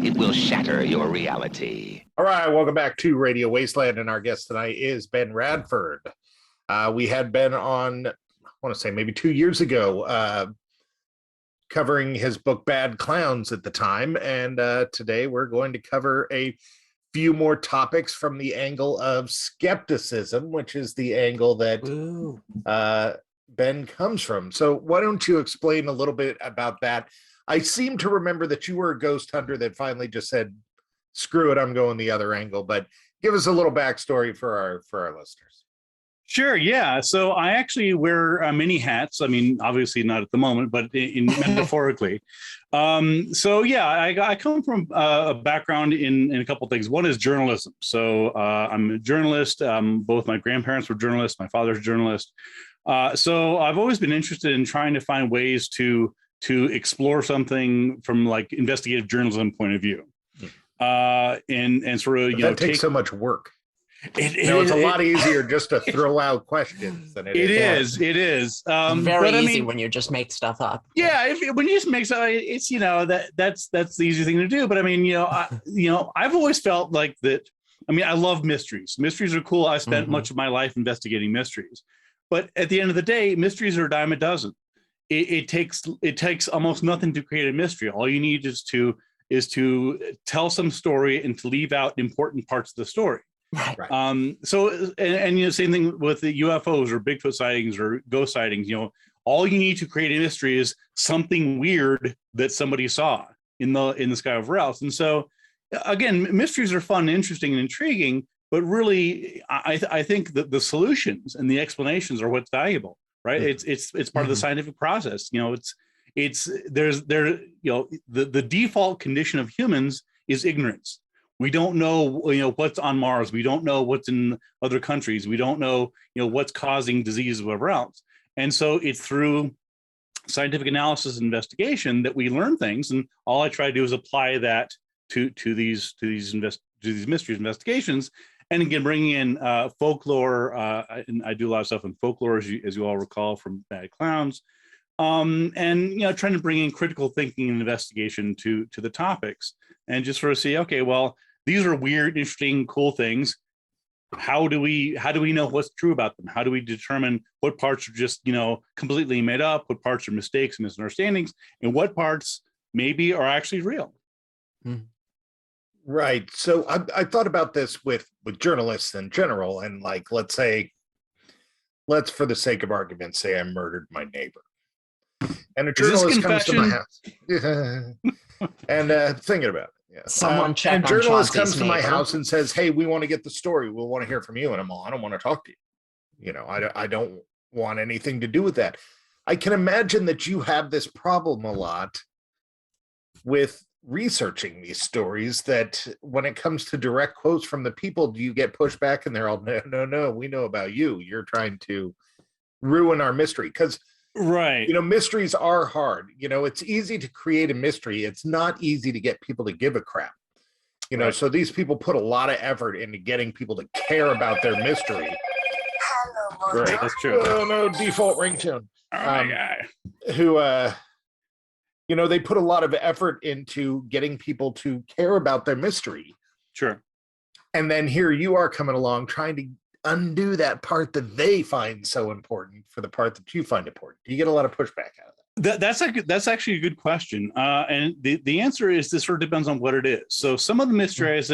It will shatter your reality. All right, welcome back to Radio Wasteland, and our guest tonight is Ben Radford. We had Ben on, I want to say maybe 2 years ago, covering his book Bad Clowns at the time, and today we're going to cover a few more topics from the angle of skepticism, which is the angle that Ben comes from. So why don't you explain a little bit about that? I seem to remember that you were a ghost hunter that finally just said, screw it, I'm going the other angle, but give us a little backstory for our listeners. Sure, yeah. So I actually wear many hats. I mean, obviously not at the moment, but in metaphorically. So yeah, I come from a background in a couple of things. One is journalism. So I'm a journalist. Both my grandparents were journalists. My father's a journalist. So I've always been interested in trying to find ways to explore something from like investigative journalism point of view. And sort of, that takes so much work. It's a lot easier just to throw out questions than it is. It is. Very easy when you just make stuff up. Yeah, when you just make stuff, it's that's the easy thing to do. But I mean, I've always felt like that. I mean, I love mysteries. Mysteries are cool. I spent much of my life investigating mysteries. But at the end of the day, mysteries are a dime a dozen. It takes almost nothing to create a mystery. All you need is to tell some story and to leave out important parts of the story. Right. So same thing with the UFOs or Bigfoot sightings or ghost sightings. All you need to create a mystery is something weird that somebody saw in the sky over else. And so again, mysteries are fun, interesting, and intriguing. But really, I think that the solutions and the explanations are what's valuable. Right. It's part of the scientific process. The default condition of humans is ignorance. We don't know, what's on Mars. We don't know what's in other countries. We don't know, what's causing disease, whatever else. And so it's through scientific analysis and investigation that we learn things. And all I try to do is apply that to these mysteries investigations. And again, bringing in folklore, and I do a lot of stuff in folklore, as you all recall from Bad Clowns, and trying to bring in critical thinking and investigation to the topics, and just sort of see, okay, well, these are weird, interesting, cool things. How do we know what's true about them? How do we determine what parts are just completely made up, what parts are mistakes, misunderstandings, and what parts maybe are actually real? Right. So I thought about this with journalists in general, and like, let's for the sake of argument say I murdered my neighbor, and a journalist comes to my house, and thinking about it. Yeah. Someone check and on journalist Chauncey's comes to my neighbor. house and says, "Hey, we want to get the story. We want to hear from you." And I don't want to talk to you. I don't want anything to do with that. I can imagine that you have this problem a lot with researching these stories, that when it comes to direct quotes from the people, do you get pushback and they're all, no, we know about you. You're trying to ruin our mystery. Because right, mysteries are hard. It's easy to create a mystery. It's not easy to get people to give a crap. Right. So these people put a lot of effort into getting people to care about their mystery. Great, that's true. Oh no, default ringtone. Oh my God. Who they put a lot of effort into getting people to care about their mystery. Sure. And then here you are coming along trying to undo that part that they find so important for the part that you find important. Do you get a lot of pushback out of that? That's actually a good question. And the answer is this sort of depends on what it is. So some of the mysteries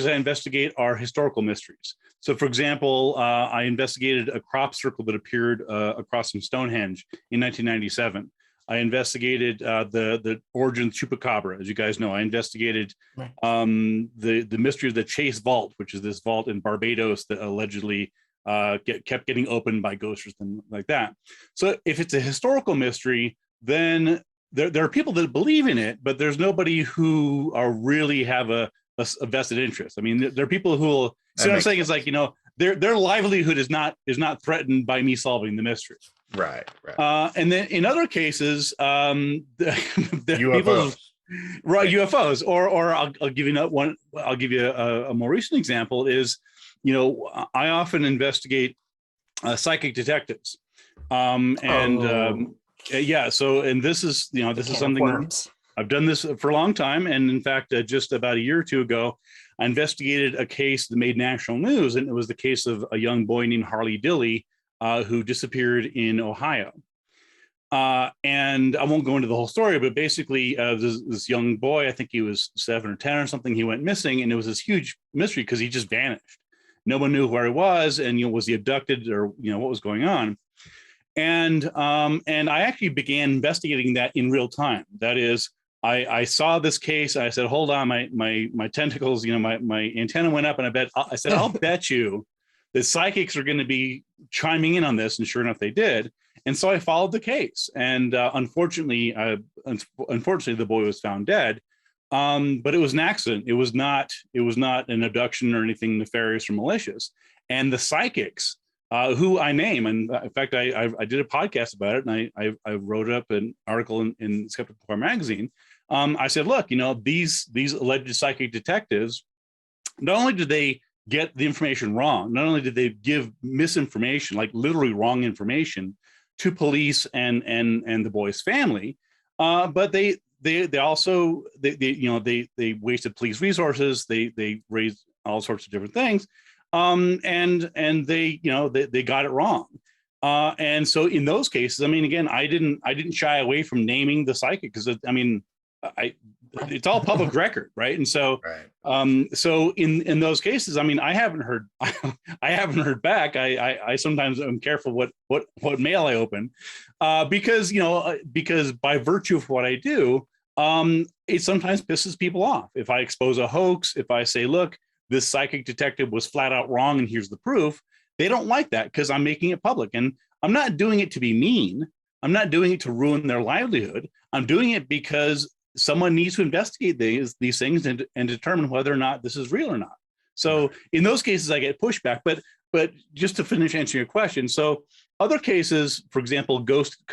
I investigate are historical mysteries. So for example, I investigated a crop circle that appeared across from Stonehenge in 1997. I investigated the origin of chupacabra. As you guys know, I investigated the mystery of the Chase Vault, which is this vault in Barbados that allegedly kept getting opened by ghosts or something like that. So if it's a historical mystery, then there are people that believe in it, but there's nobody who really have a vested interest. I mean, there are people who will. See what I'm saying? It's like, their livelihood is not threatened by me solving the mystery. Right. And then in other cases, the UFOs. UFOs, or I'll give you one. I'll give you a more recent example. Is I often investigate psychic detectives, So this is this is something that I've done this for a long time. And in fact, just about a year or two ago, I investigated a case that made national news. And it was the case of a young boy named Harley Dilly, who disappeared in Ohio. And I won't go into the whole story, but basically this young boy, I think he was 7 or 10 or something, he went missing, and it was this huge mystery because he just vanished. No one knew where he was, and was he abducted, or what was going on. And I actually began investigating that in real time. That is, I saw this case. I said, hold on, my tentacles, my antenna went up, and I said, I'll bet you that psychics are going to be chiming in on this. And sure enough, they did. And so I followed the case. And unfortunately, the boy was found dead. But it was an accident. It was not an abduction or anything nefarious or malicious. And the psychics, who I name, and in fact, I did a podcast about it, and I wrote up an article in Skeptical Inquirer magazine. I said, look, these alleged psychic detectives, not only did they get the information wrong, not only did they give misinformation, like literally wrong information, to police and the boy's family, but they also they wasted police resources. They raised all sorts of different things, and they got it wrong. And so in those cases, I mean, again, I didn't shy away from naming the psychic, because it's all public record, right? And so, so in those cases, I mean, I haven't heard back. I sometimes am careful what mail I open, because by virtue of what I do, it sometimes pisses people off. If I expose a hoax, if I say, look, this psychic detective was flat out wrong, and here's the proof, they don't like that because I'm making it public, and I'm not doing it to be mean. I'm not doing it to ruin their livelihood. I'm doing it because someone needs to investigate these things and determine whether or not this is real or not. So in those cases, I get pushback. But just to finish answering your question, so other cases, for example, ghost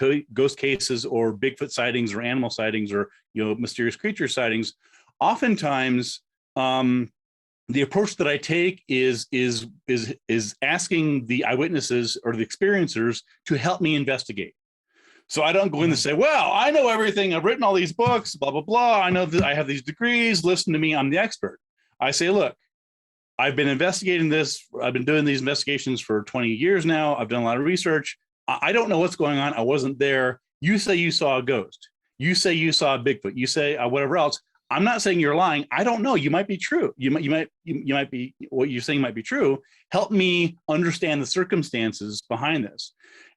cases or Bigfoot sightings or animal sightings or mysterious creature sightings, oftentimes the approach that I take is asking the eyewitnesses or the experiencers to help me investigate. So I don't go in and say, well, I know everything. I've written all these books, blah, blah, blah. I know that I have these degrees. Listen to me. I'm the expert. I say, look, I've been investigating this. I've been doing these investigations for 20 years now. I've done a lot of research. I don't know what's going on. I wasn't there. You say you saw a ghost. You say you saw a Bigfoot. You say whatever else. I'm not saying you're lying. I don't know. You might be true. You might be, what you're saying might be true. Help me understand the circumstances behind this.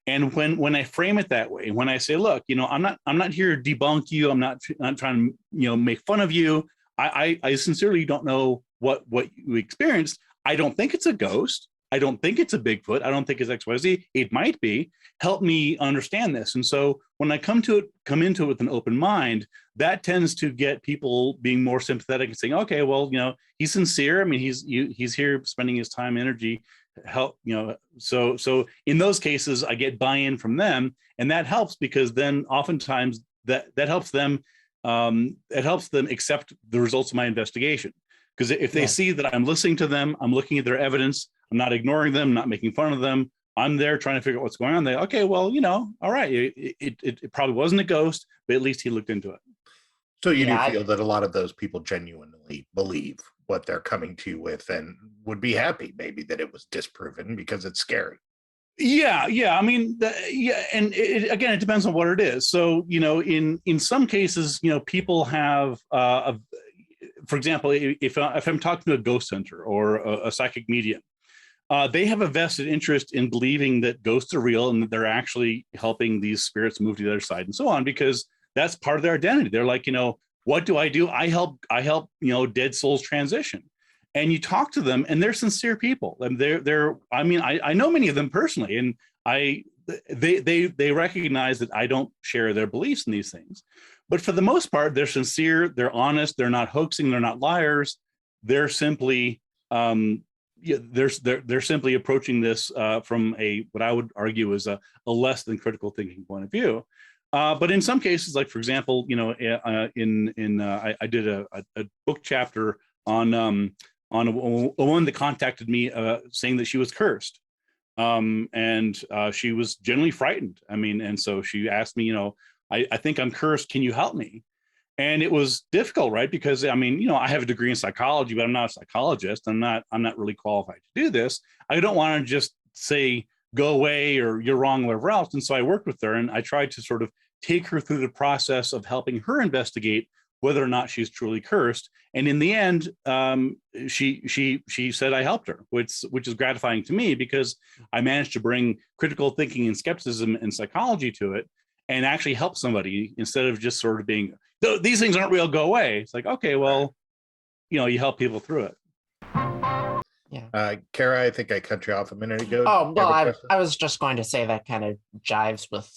And when I frame it that way, when I say, look, I'm not here to debunk you. I'm not trying to make fun of you. I sincerely don't know what you experienced. I don't think it's a ghost. I don't think it's a Bigfoot. I don't think it's XYZ. It might be. Help me understand this. And so when I come into it with an open mind, that tends to get people being more sympathetic and saying, okay, well, he's sincere. I mean, he's here spending his time, energy, help, so in those cases I get buy-in from them, and that helps, because then oftentimes that helps them accept the results of my investigation, because if they see that I'm listening to them, I'm looking at their evidence, I'm not ignoring them, not making fun of them, I'm there trying to figure out what's going on, they, okay, well, all right, it probably wasn't a ghost, but at least he looked into it. So you do feel that a lot of those people genuinely believe what they're coming to you with, and would be happy maybe that it was disproven, because it's scary. Yeah. I mean, and again, it depends on what it is. So, in some cases, people have, for example, if I'm talking to a ghost hunter or a psychic medium, they have a vested interest in believing that ghosts are real and that they're actually helping these spirits move to the other side and so on, because that's part of their identity. They're like, what do? I help, dead souls transition. And you talk to them, and they're sincere people. And I know many of them personally, and they recognize that I don't share their beliefs in these things. But for the most part, they're sincere, they're honest, they're not hoaxing, they're not liars. They're simply they're simply approaching this from what I would argue is a less than critical thinking point of view. But in some cases, like for example, I did a book chapter on a woman that contacted me saying that she was cursed, and she was genuinely frightened. I mean, and so she asked me, I think I'm cursed. Can you help me? And it was difficult, right? Because I mean, I have a degree in psychology, but I'm not a psychologist. I'm not really qualified to do this. I don't want to just say, go away or you're wrong, whatever else. And so I worked with her and I tried to sort of take her through the process of helping her investigate whether or not she's truly cursed. And in the end, she said I helped her, which is gratifying to me because I managed to bring critical thinking and skepticism and psychology to it and actually help somebody instead of just sort of being, these things aren't real, go away. It's like, okay, well, you help people through it. Yeah. Kara, I think I cut you off a minute ago. Oh, well, I was just going to say that kind of jives with,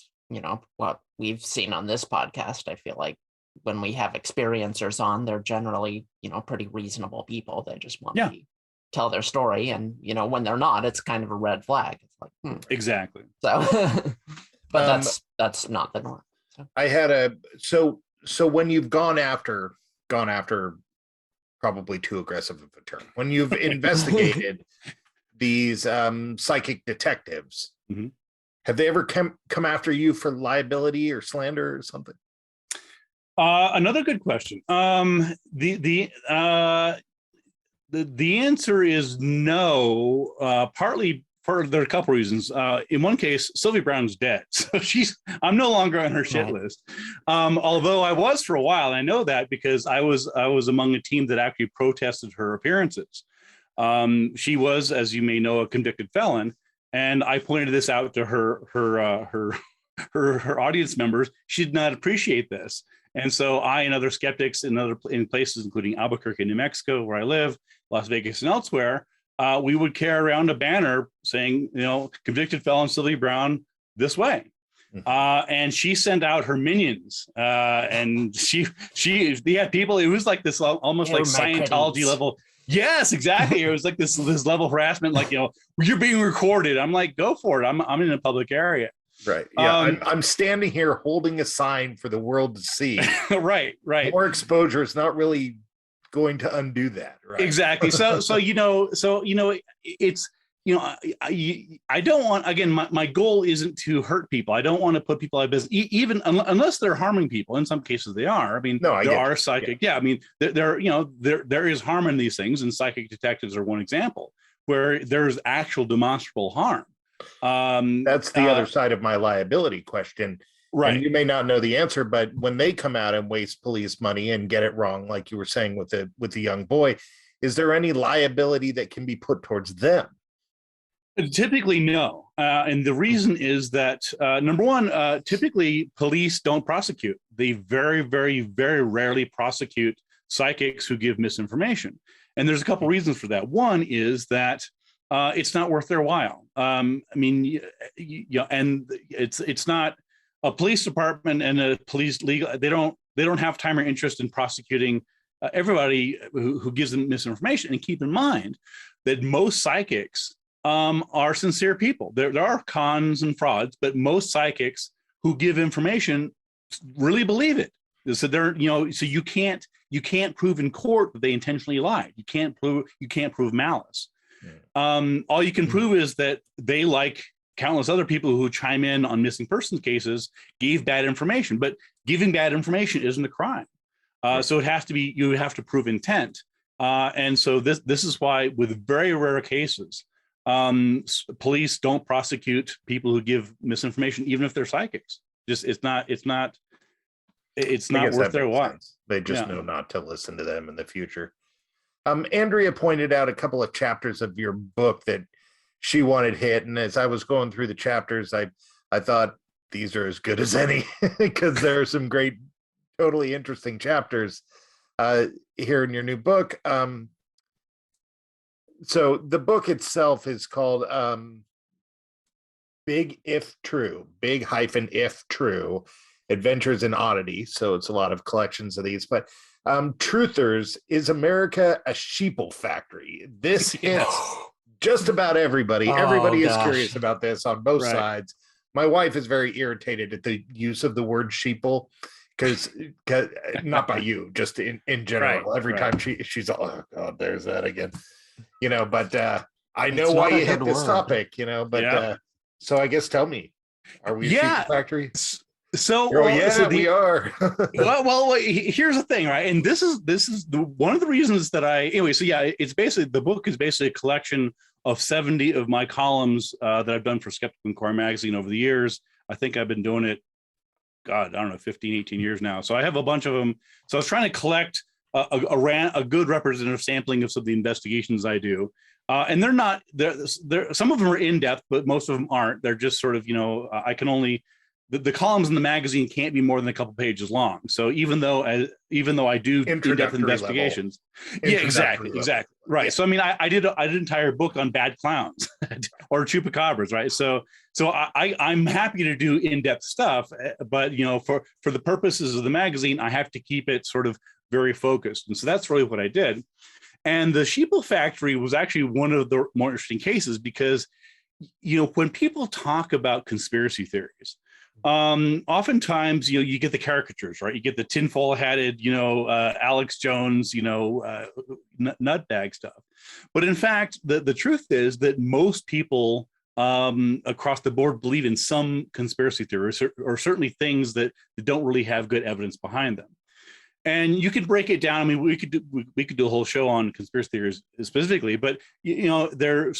what we've seen on this podcast. I feel like when we have experiencers on, they're generally, pretty reasonable people. They just want to tell their story. And, when they're not, it's kind of a red flag. It's like, Exactly. So, but that's not the norm. So. I had so when you've gone after probably too aggressive of a term, when you've investigated these psychic detectives, mm-hmm. have they ever come after you for liability or slander or something? Another good question. The answer is no. Partly there are a couple reasons. In one case, Sylvia Brown's dead, so I'm no longer on her shit list. Although I was for a while. I know that because I was among a team that actually protested her appearances. She was, as you may know, a convicted felon, and I pointed this out to her audience members. She did not appreciate this. And so I and other skeptics in places, including Albuquerque, New Mexico, where I live, Las Vegas, and elsewhere, we would carry around a banner saying, convicted felon Sylvia Brown this way. And she sent out her minions, and she had people. It was like this almost like Scientology level. Yes, exactly. It was like this level of harassment, like, you're being recorded. I'm like, go for it. I'm in a public area. Right. Yeah. I'm standing here holding a sign for the world to see. Right. More exposure is not really going to undo that. Right. Exactly. So it's, I don't want, again, my goal isn't to hurt people. I don't want to put people out of business, even unless they're harming people. In some cases they are. I mean, there are psychic. Yeah. I mean, there is harm in these things, and psychic detectives are one example where there's actual demonstrable harm. That's the other side of my liability question. Right. And you may not know the answer, but when they come out and waste police money and get it wrong, like you were saying with the young boy, is there any liability that can be put towards them? Typically, no. And the reason is that, number one, typically police don't prosecute. They very, very, very rarely prosecute psychics who give misinformation. And there's a couple reasons for that. One is that it's not worth their while. I mean, and it's not a police department and a police legal. They don't have time or interest in prosecuting everybody who gives them misinformation. And keep in mind that most psychics are sincere people. There are cons and frauds, but most psychics who give information really believe it. So so you can't prove in court that they intentionally lied. You can't prove malice. All you can prove is that they, like countless other people who chime in on missing persons cases, gave bad information. But giving bad information isn't a crime. So it has to be, you have to prove intent. And so this is why, with very rare cases, police don't prosecute people who give misinformation, even if they're psychics. It's not worth their while. They just know not to listen to them in the future. Andrea pointed out a couple of chapters of your book that she wanted hit, and as I was going through the chapters, I thought these are as good as any because there are some great, totally interesting chapters here in your new book. So the book itself is called Big If True, Big-If True, Adventures in Oddity. So it's a lot of collections of these, but Truthers, is America a sheeple factory? This hits just about everybody. Everybody is curious about this on both sides. My wife is very irritated at the use of the word sheeple because not by you, just in general. Every time she's oh God, there's that again. But I know why you hit this topic, but so I guess tell me, are we a sheeple factory? So, we are. here's the thing, right? And this is one of the reasons that it's basically, the book is basically a collection of 70 of my columns that I've done for Skeptical Inquirer magazine over the years. I think I've been doing it, God, I don't know, 15, 18 years now. So I have a bunch of them. So I was trying to collect a good representative sampling of some of the investigations I do. And they're not, some of them are in depth, but most of them aren't. They're just sort of, I can only, the columns in the magazine can't be more than a couple pages long. So even though I do in-depth investigations, exactly, right. So I mean, I did an entire book on bad clowns or chupacabras, right? So I'm happy to do in-depth stuff, but for the purposes of the magazine, I have to keep it sort of very focused, and so that's really what I did. And the sheeple factory was actually one of the more interesting cases because when people talk about conspiracy theories, oftentimes you get the caricatures, right? You get the tinfoil hatted Alex Jones nutbag stuff, but in fact the truth is that most people across the board believe in some conspiracy theories, or certainly things that don't really have good evidence behind them. And you could break it down. I mean, we could do a whole show on conspiracy theories specifically, but a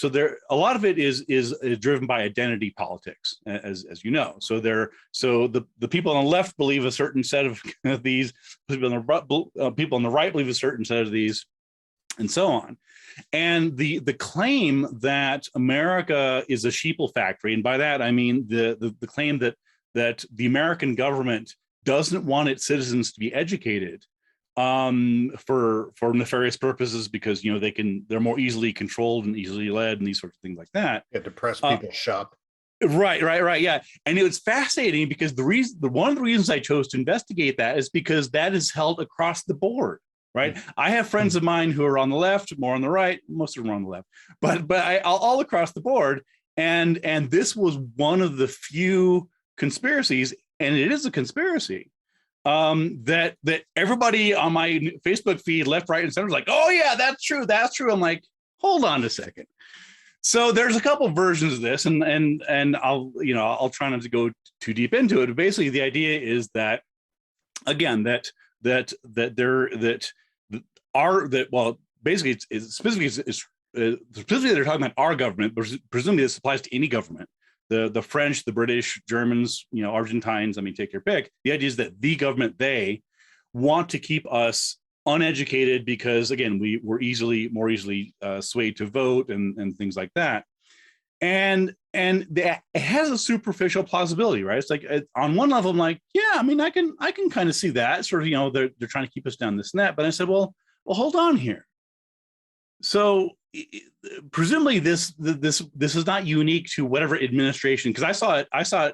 lot of it is driven by identity politics, as you know. So the people on the left believe a certain set of these, people on the right believe a certain set of these, and so on. And the claim that America is a sheeple factory, and by that I mean the claim that the American government doesn't want its citizens to be educated for nefarious purposes because they're more easily controlled and easily led and these sorts of things like that. Yeah, depressed people shop. Right, yeah. And it was fascinating because one of the reasons I chose to investigate that is because that is held across the board. Right. I have friends of mine who are on the left, more on the right, most of them are on the left, but all across the board. And this was one of the few conspiracies, and it is a conspiracy, that everybody on my Facebook feed, left, right, and center, is like, oh yeah, that's true. I'm like, hold on a second. So there's a couple versions of this, and I'll try not to go too deep into it. But basically, the idea is that, again, specifically they're talking about our government, but presumably this applies to any government. The French, the British, Germans, Argentines, I mean, take your pick. The idea is that the government, they want to keep us uneducated because, again, we're more easily swayed to vote and things like that. And it has a superficial plausibility, right? It's like, on one level, I'm like, yeah, I mean, I can kind of see that sort of, they're trying to keep us down this net. But I said, well, hold on here. So presumably this is not unique to whatever administration, because I saw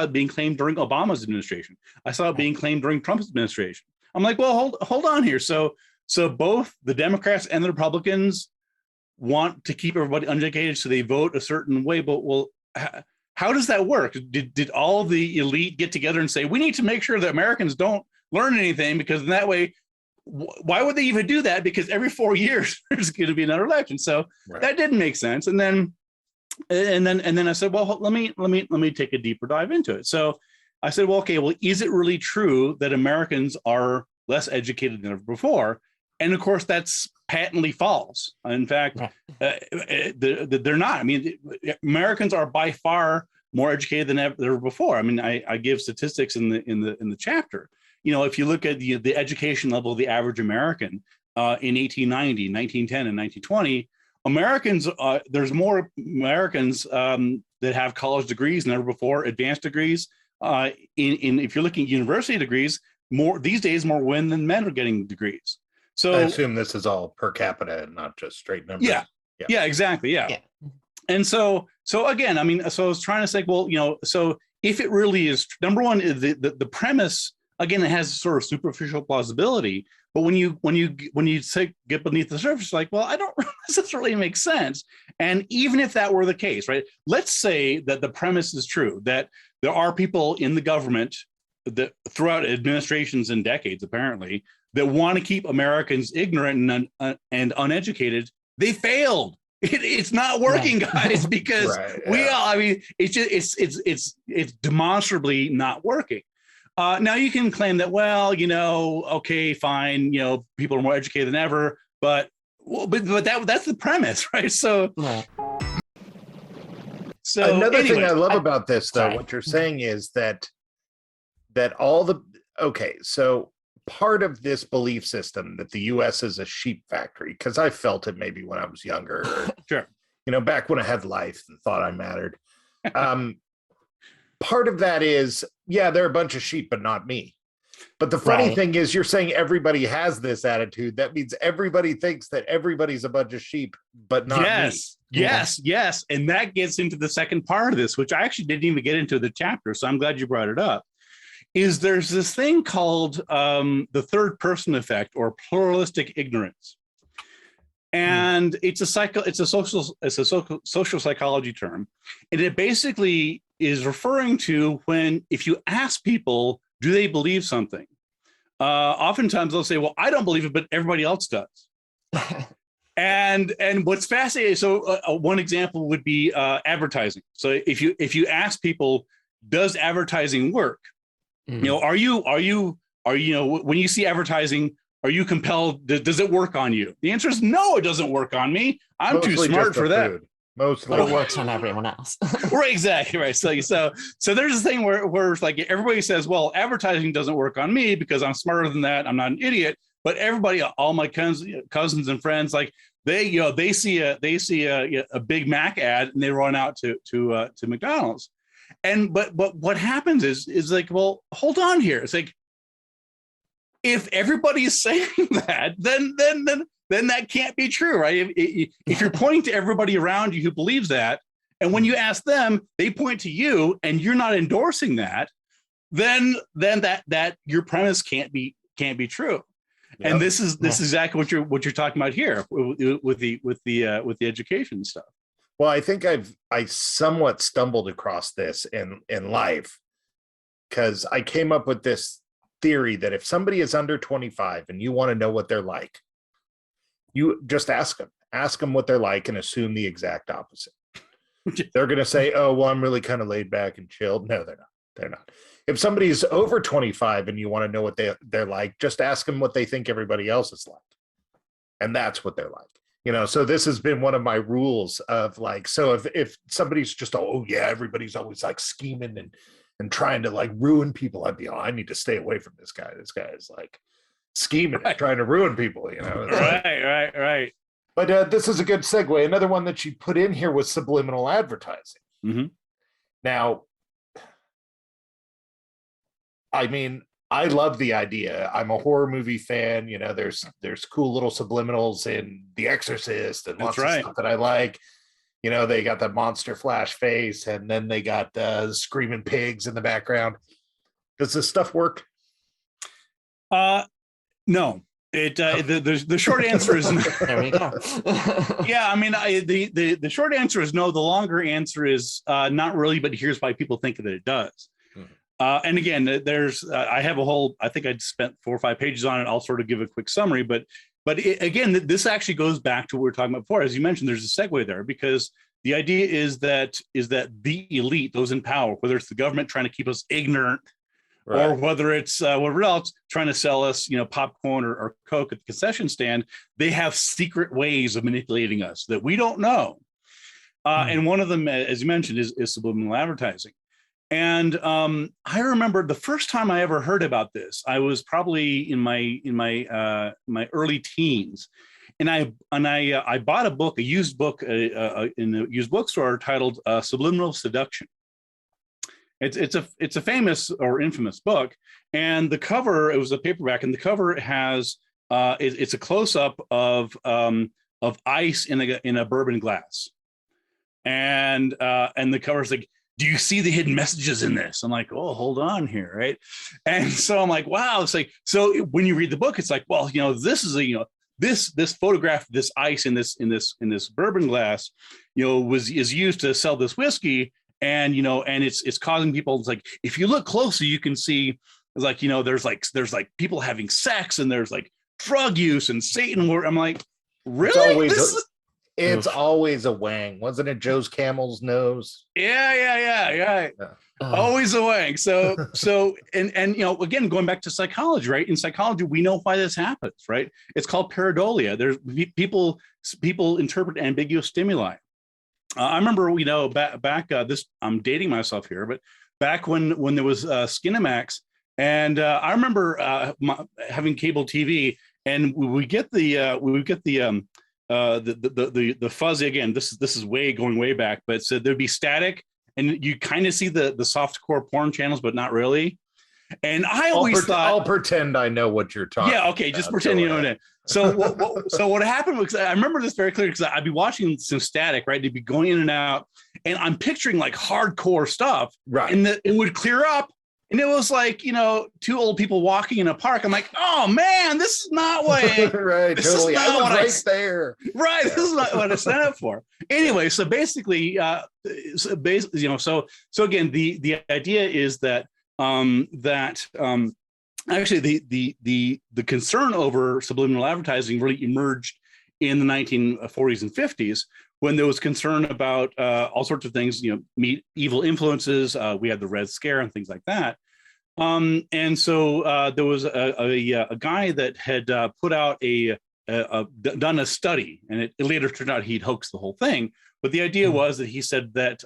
it being claimed during Obama's administration. I saw it being claimed during Trump's administration. I'm like, well, hold on here. So both the Democrats and the Republicans want to keep everybody uneducated, so they vote a certain way. But how does that work? Did all the elite get together and say, we need to make sure that Americans don't learn anything, because in that way, why would they even do that? Because every 4 years there's going to be another election. So That didn't make sense. And then I said, well, let me take a deeper dive into it. So I said, well, okay, is it really true that Americans are less educated than ever before? And of course, that's patently false. In fact, they're not. I mean, Americans are by far more educated than ever before. I mean, I give statistics in the chapter. If you look at the education level of the average American in 1890, 1910, and 1920, there's more Americans that have college degrees than ever before, advanced degrees. If you're looking at university degrees, these days more women than men are getting degrees. So I assume this is all per capita and not just straight numbers. Yeah, exactly. Yeah. And so again, I mean, so I was trying to say, well, so if it really is, number one, the premise, again, it has sort of superficial plausibility, but when you get beneath the surface, like, well, this doesn't really make sense. And even if that were the case, right? Let's say that the premise is true, that there are people in the government that throughout administrations and decades, apparently, that want to keep Americans ignorant and uneducated. They failed. It's not working, guys, because we all, I mean, it's just, it's demonstrably not working. Now you can claim that, well, you know, okay, fine, you know, people are more educated than ever, but that's the premise, right? So, so another anyway, thing I love about this, though, what you're saying is that all the, okay, so part of this belief system that the US is a sheep factory, because I felt it maybe when I was younger, or, sure, you know, back when I had life and thought I mattered. Part of that is, yeah, they're a bunch of sheep, but not me. But the funny thing is, you're saying everybody has this attitude. That means everybody thinks that everybody's a bunch of sheep, but not me. Yes. And that gets into the second part of this, which I actually didn't even get into the chapter. So I'm glad you brought it up. Is there's this thing called the third person effect, or pluralistic ignorance. And it's a social psychology term. And it basically is referring to if you ask people, do they believe something? Oftentimes they'll say, well, I don't believe it, but everybody else does. And what's fascinating, so one example would be advertising. So if you ask people, does advertising work? You know, are you know, when you see advertising, are you compelled? Does it work on you? The answer is no, it doesn't work on me. I'm too smart for that. Mostly, but it works on everyone else. Right, exactly right. So there's this thing where it's like everybody says, well, advertising doesn't work on me because I'm smarter than that. I'm not an idiot. But everybody, all my cousins and friends, like they see a Big Mac ad and they run out to McDonald's. But what happens is like, well, hold on here. It's like, if everybody is saying that, then that can't be true, right? If you're pointing to everybody around you who believes that, and when you ask them, they point to you, and you're not endorsing that, then that your premise can't be true. Yep. And this is exactly what you're talking about here with the education stuff. Well, I think I somewhat stumbled across this in life, because I came up with this theory that if somebody is under 25 and you want to know what they're like, you just ask them what they're like and assume the exact opposite. They're going to say, oh, well, I'm really kind of laid back and chilled. No, they're not. If somebody's over 25 and you want to know what they're like, just ask them what they think everybody else is like. And that's what they're like. You know, so this has been one of my rules of like, so if somebody's just, oh yeah, everybody's always like scheming and trying to like ruin people, I'd be, I need to stay away from this guy. This guy is like scheming and trying to ruin people, you know. Right. But this is a good segue. Another one that you put in here was subliminal advertising. Mm-hmm. Now, I mean, I love the idea. I'm a horror movie fan. You know, there's cool little subliminals in The Exorcist and lots of stuff that I like. You know, they got that monster flash face, and then they got screaming pigs in the background. Does this stuff work? No. The short answer is no. There we go. Yeah, I mean, the short answer is no. The longer answer is not really, but here's why people think that it does. And again, I have a whole, I think I spent 4 or 5 pages on it. I'll sort of give a quick summary, but again, this actually goes back to what we were talking about before. As you mentioned, there's a segue there, because the idea is that the elite, those in power, whether it's the government trying to keep us ignorant, right, or whether it's whatever else trying to sell us, you know, popcorn or Coke at the concession stand, they have secret ways of manipulating us that we don't know. And one of them, as you mentioned, is subliminal advertising. And I remember the first time I ever heard about this, I was probably in my early teens, and I bought a book, a used book in a used bookstore titled "Subliminal Seduction." It's a famous or infamous book, and the cover, it was a paperback, and the cover has it's a close up of ice in a bourbon glass, and the cover's like, do you see the hidden messages in this? I'm like, oh, hold on here, right? And so I'm like, wow. It's like, so when you read the book, it's like, well, you know, this is this photograph, this ice in this bourbon glass, you know, is used to sell this whiskey, and you know, and it's causing people. It's like, if you look closely, you can see, like, you know, there's like people having sex, and there's like drug use and Satan. I'm like, really? It's Oof. always a wang. Wasn't it Joe's camel's nose? Yeah. Always a wang. So and again, going back to psychology, right? In psychology, we know why this happens, right? It's called pareidolia. There's people interpret ambiguous stimuli. I remember, back this, I'm dating myself here, but back when there was Skinamax, and I remember having cable TV, and we get the fuzzy, again. This is going way back, but so there'd be static, and you kind of see the softcore porn channels, but not really. And I always thought, I'll pretend I know what you're talking. Yeah, okay, just pretend you know what. So what happened was, I remember this very clearly, because I'd be watching some static, right? They'd be going in and out, and I'm picturing like hardcore stuff, right? And it would clear up, and it was like, two old people walking in a park. I'm like, oh man, this is not what right, totally. I was right there. Right, this is not what I signed up for. Anyway, so basically, so again, the idea is that actually the concern over subliminal advertising really emerged in the 1940s and 50s, when there was concern about all sorts of things, meet evil influences. We had the Red Scare and things like that. And so there was a guy that had put out done a study, and it later turned out he'd hoaxed the whole thing. But the idea was that he said that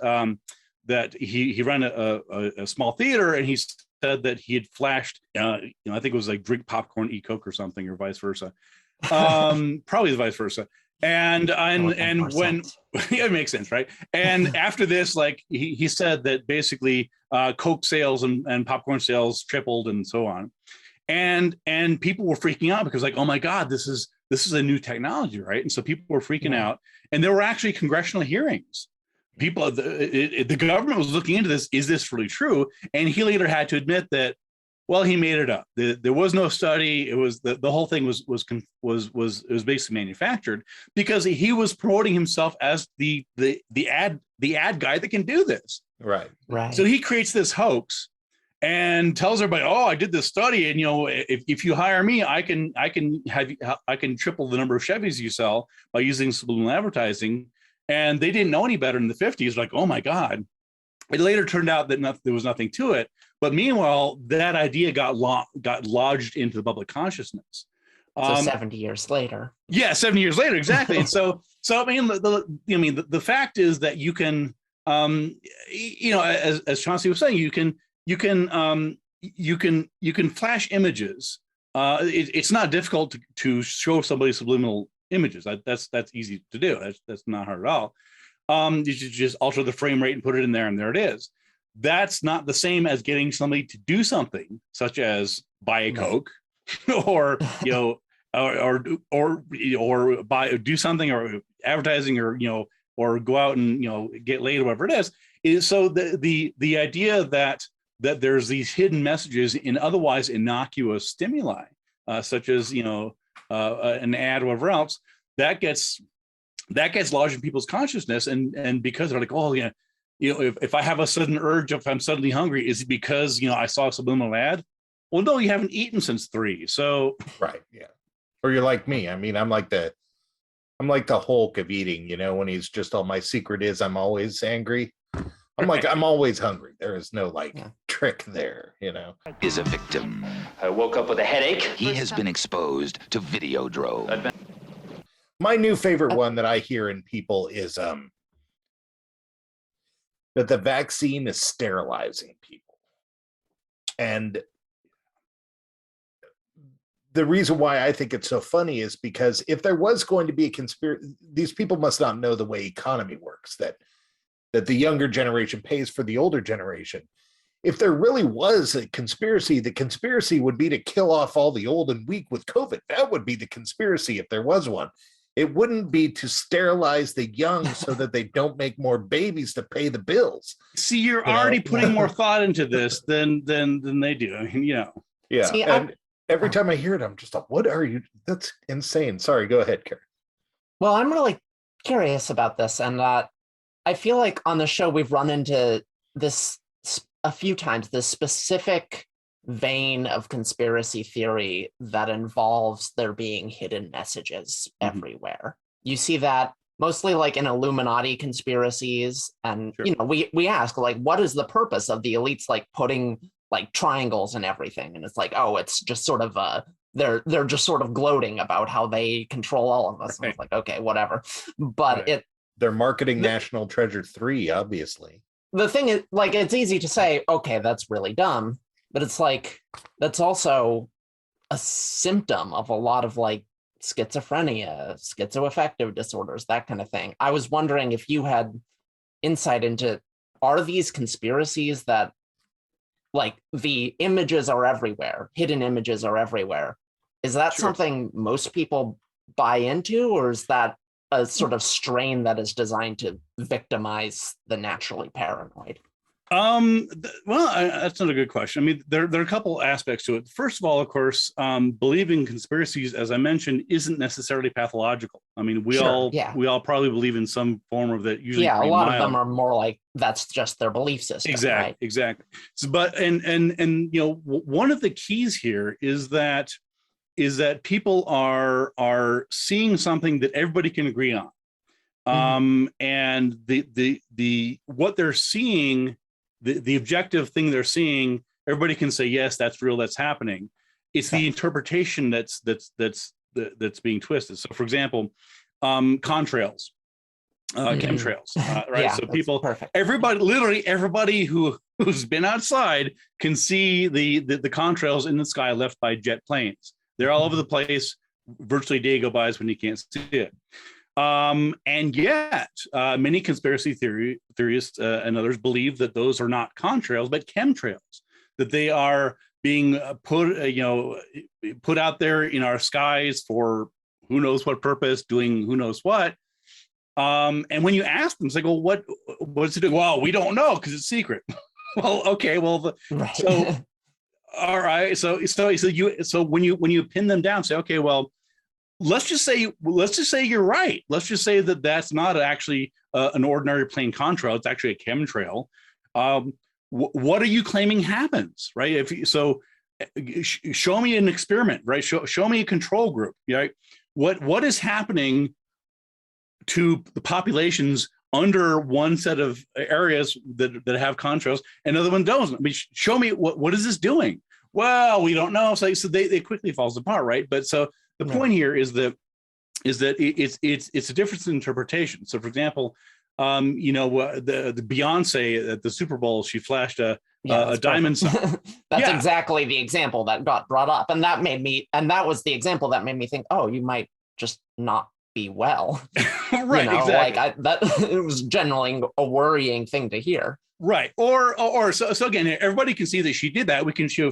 that he ran a small theater, and he said that he had flashed, I think it was like drink popcorn, eat Coke or something, or vice versa. Probably the vice versa. And when it makes sense, right? And after this, like he said that basically Coke sales and popcorn sales tripled and so on. And people were freaking out because, like, oh my God, this is a new technology, right? And so people were freaking out, and there were actually congressional hearings. The government was looking into this. Is this really true? And he later had to admit that, well, he made it up. There was no study. It was the whole thing was basically manufactured, because he was promoting himself as the ad guy that can do this. Right. So he creates this hoax and tells everybody, oh, I did this study, and if you hire me, I can triple the number of Chevys you sell by using subliminal advertising. And they didn't know any better in the 50s. Like, oh my God. It later turned out that there was nothing to it. But meanwhile, that idea got lodged into the public consciousness. So 70 years later. Yeah, 70 years later, exactly. And so I mean, the fact is that you can, as Chauncey was saying, you can flash images. It's not difficult to show somebody subliminal images. That's easy to do. That's not hard at all. You should just alter the frame rate and put it in there, and there it is. That's not the same as getting somebody to do something, such as buy a Coke, or or do something, or advertising, or go out and get laid, or whatever it is. So the idea that there's these hidden messages in otherwise innocuous stimuli, such as an ad, or whatever else, that gets lodged in people's consciousness, and because they're like, oh yeah, if I have a sudden urge, if I'm suddenly hungry, is it because I saw a subliminal ad? Well, no, you haven't eaten since 3. So right, yeah. Or you're like me. I mean, I'm like the Hulk of eating. When he's just, all my secret is I'm always angry. I'm like, I'm always hungry. There is no trick there, Is a victim. I woke up with a headache. He has been exposed to Videodrome. My new favorite one that I hear in people is that the vaccine is sterilizing people. And the reason why I think it's so funny is because if there was going to be a conspiracy, these people must not know the way economy works, that the younger generation pays for the older generation. If there really was a conspiracy, the conspiracy would be to kill off all the old and weak with COVID. That would be the conspiracy if there was one. It wouldn't be to sterilize the young so that they don't make more babies to pay the bills. See, you're already putting more thought into this than they do. I mean, Yeah. See, and every time I hear it, I'm just like, what are you? That's insane. Sorry, go ahead, Karen. Well, I'm really curious about this, and I feel like on the show we've run into this a few times, this specific vein of conspiracy theory that involves there being hidden messages everywhere. You see that mostly like in Illuminati conspiracies. And, Sure. you know, we ask, like, what is the purpose of the elites, like, putting like triangles and everything? And it's like, oh, it's just sort of they're just sort of gloating about how they control all of us. Right. And it's like, okay, whatever. But Right. They're marketing National Treasure 3, obviously. The thing is, like, it's easy to say, okay, that's really dumb, but it's like, that's also a symptom of a lot of like schizophrenia, schizoaffective disorders, that kind of thing. I was wondering if you had insight into, are these conspiracies that, like, the images are everywhere, hidden images are everywhere? Is that Sure. something most people buy into, or is that a sort of strain that is designed to victimize the naturally paranoid? That's not a good question. I mean, there are a couple aspects to it. First of all, of course, believing conspiracies, as I mentioned, isn't necessarily pathological. I mean, we all probably believe in some form of that. Usually, a lot mild. of them are more like that's just their belief system. Exactly, right? exactly. So, but you know, one of the keys here is that people are seeing something that everybody can agree on, and the what they're seeing. The objective thing they're seeing, everybody can say, yes, that's real, that's happening. It's the interpretation that's being twisted. So, for example, contrails, chemtrails, right? Yeah, so people, perfect. literally everybody who's been outside can see the contrails in the sky left by jet planes. They're all over the place. Virtually a day go by when you can't see it. And yet, many conspiracy theorists and others believe that those are not contrails, but chemtrails, that they are being put out there in our skies for who knows what purpose, doing who knows what. And when you ask them, it's like, well, what's it doing? Well, we don't know because it's secret. Well, okay, well, so all right, so when you pin them down, say, okay, well, let's just say you're right. Let's just say that that's not actually an ordinary plain contrail. It's actually a chemtrail. What are you claiming happens, right? Show me an experiment, right? Show me a control group, right? What is happening to the populations under one set of areas that have contrails and another one doesn't? I mean, show me what is this doing? Well, we don't know. So they quickly falls apart, right? But so. The point here is that it's a difference in interpretation. So, for example, the Beyonce at the Super Bowl, she flashed a diamond sign. That's exactly the example that got brought up, and that was the example that made me think, oh, you might just not be well. Right, exactly. Like it was generally a worrying thing to hear. Right. Or so again, everybody can see that she did that. We can show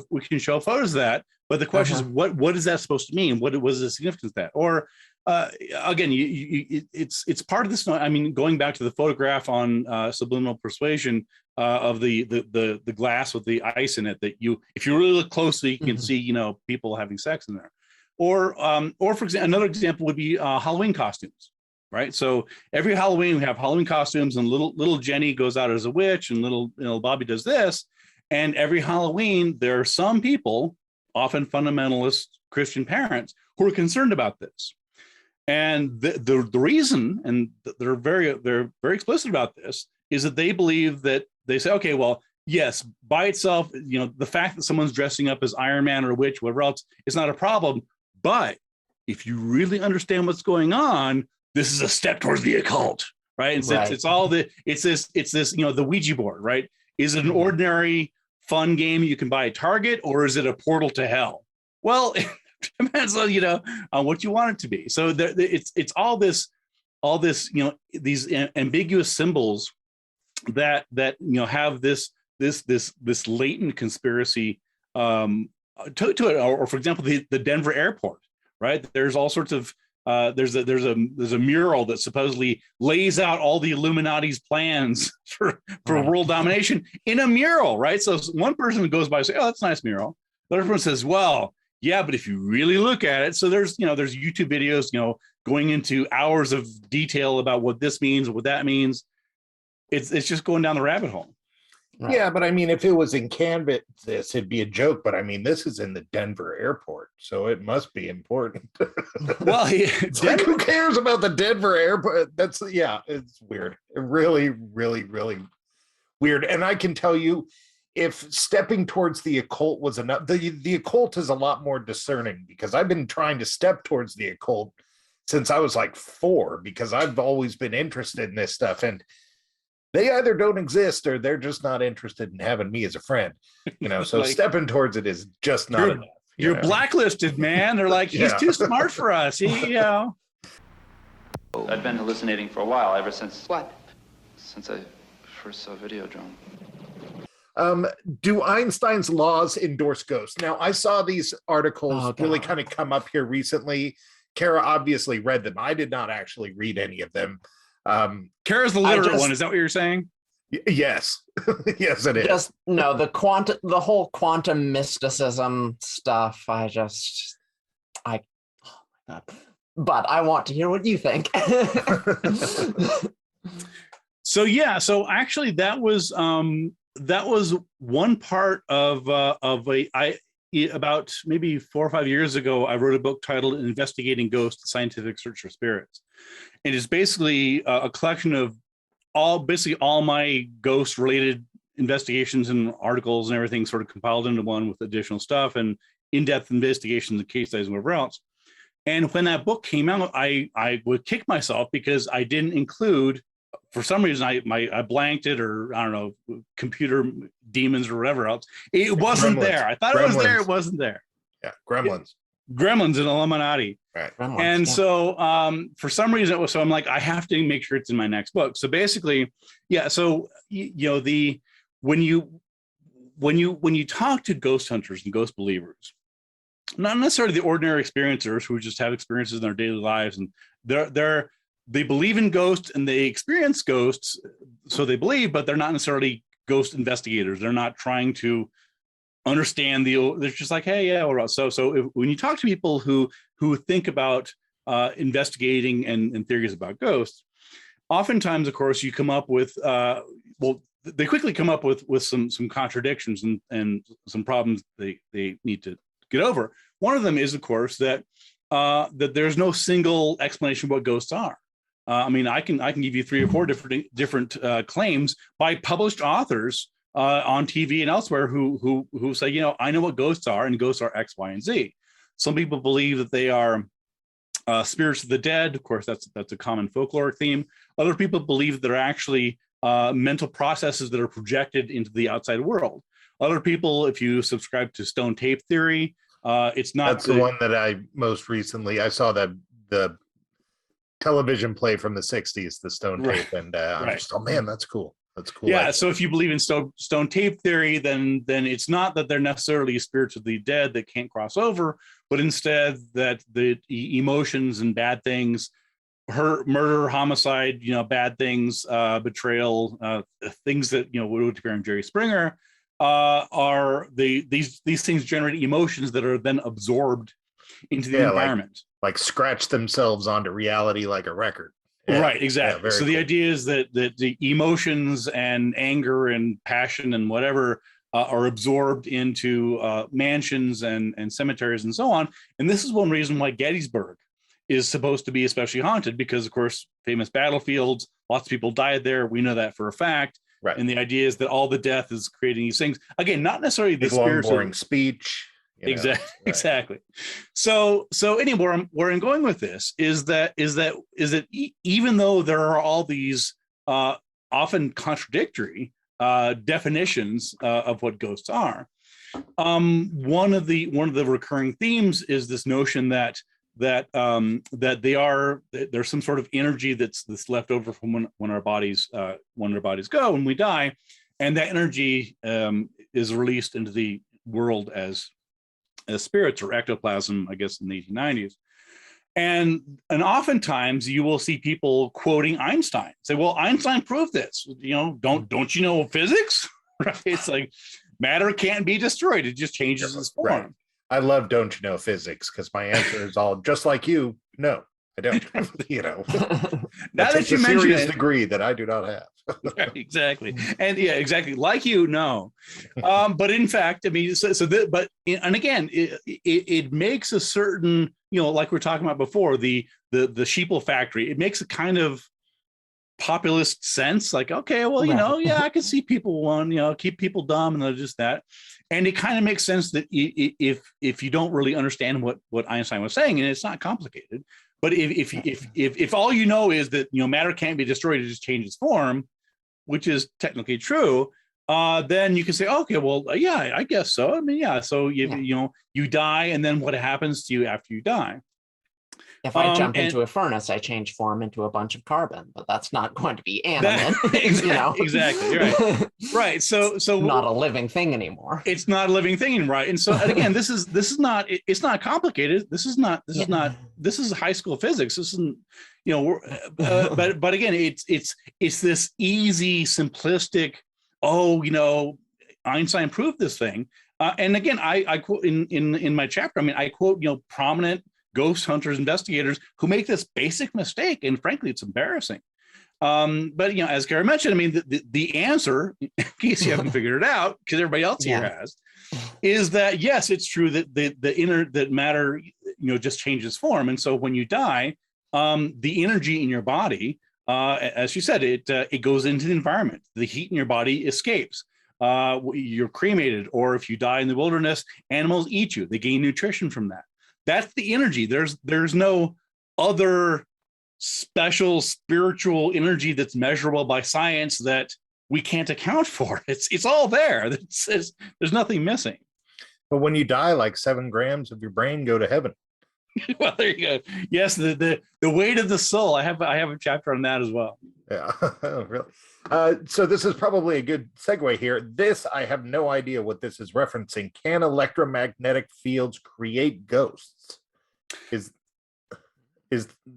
photos of that. But the question is, what is that supposed to mean? What was the significance of that? Or again, it's part of this. I mean, going back to the photograph on subliminal persuasion of the glass with the ice in it, that if you really look closely, you can see people having sex in there. Or for example, another example would be Halloween costumes. Right. So every Halloween we have Halloween costumes, and little Jenny goes out as a witch, and little Bobby does this. And every Halloween there are some people, often fundamentalist Christian parents, who are concerned about this. And the reason, and they're very explicit about this, is that they believe that they say, okay, well, yes, by itself, the fact that someone's dressing up as Iron Man or a witch, whatever else, is not a problem. But if you really understand what's going on, this is a step towards the occult, right? And it's this, the Ouija board, right? Is it an ordinary fun game you can buy at Target, or is it a portal to hell? Well, it depends on on what you want it to be. So it's all this these ambiguous symbols that have this latent conspiracy to it. Or for example, the Denver airport, right? There's all sorts of there's a mural that supposedly lays out all the Illuminati's plans for world domination in a mural, right? So one person goes by and says, "Oh, that's a nice mural." The other person says, "Well, yeah, but if you really look at it," so there's YouTube videos, going into hours of detail about what this means, what that means. It's just going down the rabbit hole. Right. Yeah, but I mean, if it was in Kansas, it'd be a joke. But I mean, this is in the Denver airport, so it must be important. Well, It's like, who cares about the Denver airport? It's weird. Really, really, really weird. And I can tell you, if stepping towards the occult was enough, the occult is a lot more discerning, because I've been trying to step towards the occult since I was like 4, because I've always been interested in this stuff, and they either don't exist or they're just not interested in having me as a friend, so Like, stepping towards it is just not enough. You're blacklisted, man. They're like, he's too smart for us. I've been hallucinating for a while, ever since... What? Since I first saw Videodrome. Do Einstein's laws endorse ghosts? Now, I saw these articles really kind of come up here recently. Kara obviously read them. I did not actually read any of them. Kara's the literate one. Is that what you're saying? Yes. Yes, it is. The whole quantum mysticism stuff. Oh my God. But I want to hear what you think. So actually that was one part of about maybe 4 or 5 years ago, I wrote a book titled Investigating Ghosts, the Scientific Search for Spirits. And it's basically a collection of all my ghost related investigations and articles and everything sort of compiled into one with additional stuff and in-depth investigations and case studies and whatever else. And when that book came out, I would kick myself because I didn't include, for some reason, I blanked it, or I don't know, computer demons or whatever else. It wasn't there. I thought it was there. It wasn't there. Yeah, Gremlins and Illuminati. Right. And so for some reason, I'm like, I have to make sure it's in my next book. So basically, so when you talk to ghost hunters and ghost believers, not necessarily the ordinary experiencers who just have experiences in their daily lives, and they believe in ghosts and they experience ghosts, so they believe, but they're not necessarily ghost investigators. They're not trying to understand they're just like, hey, yeah, all right. So when you talk to people who think about investigating and theories about ghosts, oftentimes, of course, you come up with they quickly come up with some contradictions and some problems they need to get over. One of them is, of course, that there's no single explanation of what ghosts are. I mean, I can give you 3 or 4 different claims by published authors on TV and elsewhere who say, I know what ghosts are, and ghosts are X, Y, and Z. Some people believe that they are spirits of the dead. Of course, that's a common folkloric theme. Other people believe that they're actually mental processes that are projected into the outside world. Other people, if you subscribe to stone tape theory, it's not. That's the one that I most recently, I saw the television play from the 60s, the stone tape, and I'm just, oh man, that's cool. That's cool. Yeah, so if you believe in stone tape theory, then it's not that they're necessarily spirits of the dead that can't cross over, but instead that the emotions and bad things, murder, homicide, bad things, betrayal, things that would appear in Jerry Springer, are these things generate emotions that are then absorbed into the environment, like scratch themselves onto reality like a record. Yeah. Right, exactly. Yeah, so the idea is that the emotions and anger and passion and whatever are absorbed into mansions and cemeteries and so on. And this is one reason why Gettysburg is supposed to be especially haunted, because, of course, famous battlefields, lots of people died there. We know that for a fact. Right. And the idea is that all the death is creating these things. Again, not necessarily the spirits. Long, boring speech. Exactly. Right. Exactly. So anyway, where I'm going with this is that even though there are all these often contradictory definitions of what ghosts are, one of the recurring themes is this notion that there's some sort of energy that's left over from when our bodies go when we die, and that energy is released into the world as spirits or ectoplasm, I guess, in the 1890s. And oftentimes you will see people quoting Einstein, say, well, Einstein proved this, don't you know physics? Right? It's like matter can't be destroyed. It just changes its form. Right. I love don't you know physics, because my answer is all just like you. No, I don't. You know, Now that's that you a mention serious it, degree that I do not have. exactly, and yeah, exactly. Like you, no, but in fact, I mean, and again, it makes a certain, you know, like we're talking about before, the sheeple factory. It makes a kind of populist sense, like, okay, well, you Right. know, yeah, I can see people want, you know, keep people dumb and they're just that, and it kind of makes sense that if you don't really understand what Einstein was saying, and it's not complicated, but if all you know is that, you know, matter can't be destroyed, it just changes form, which is technically true, then you can say, okay, well, yeah, I guess so. I mean, yeah, so you know, you die, and then what happens to you after you die? If I jump into a furnace, I change form into a bunch of carbon, but that's not going to be animate. Exactly, you know? exactly, right. Right. So not a living thing anymore. It's not a living thing, right? And so, and again, this is not, it's not complicated. This is high school physics. This isn't, you know, but again, it's this easy, simplistic, oh, you know, Einstein proved this thing. And again, I quote in my chapter, I mean, I quote, you know, prominent ghost hunters, investigators who make this basic mistake, and frankly, it's embarrassing. But you know, as Gary mentioned, I mean, the answer, in case you haven't figured it out, because everybody else here has, is that yes, it's true that that matter, you know, just changes form, and so when you die, the energy in your body, as you said, it goes into the environment. The heat in your body escapes. You're cremated, or if you die in the wilderness, animals eat you. They gain nutrition from that. That's the energy. There's no other special spiritual energy that's measurable by science that we can't account for. It's all there. There's nothing missing. But when you die, like 7 grams of your brain go to heaven. Well, there you go. Yes, the weight of the soul. I have a chapter on that as well. Yeah, really. So this is probably a good segue here. This, I have no idea what this is referencing. Can electromagnetic fields create ghosts? Is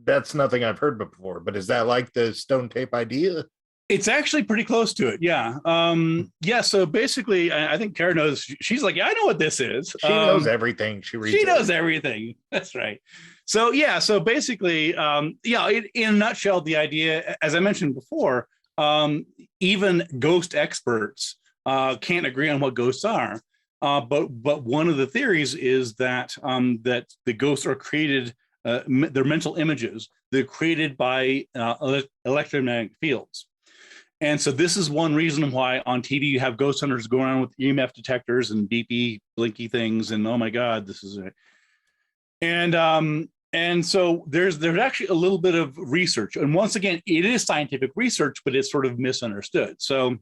that's nothing I've heard before, but is that like the stone tape idea? It's actually pretty close to it. Yeah. Yeah. So basically, I think Kara knows. She's like, yeah, I know what this is. She knows everything. She knows everything. That's right. So yeah. So basically, yeah. In a nutshell, the idea, as I mentioned before, even ghost experts can't agree on what ghosts are. But one of the theories is that that the ghosts are created. They're mental images. They're created by electromagnetic fields. And so this is one reason why on TV you have ghost hunters going around with EMF detectors and beepy, blinky things, and oh my God, this is it. And so there's actually a little bit of research, and once again, it is scientific research, but it's sort of misunderstood. So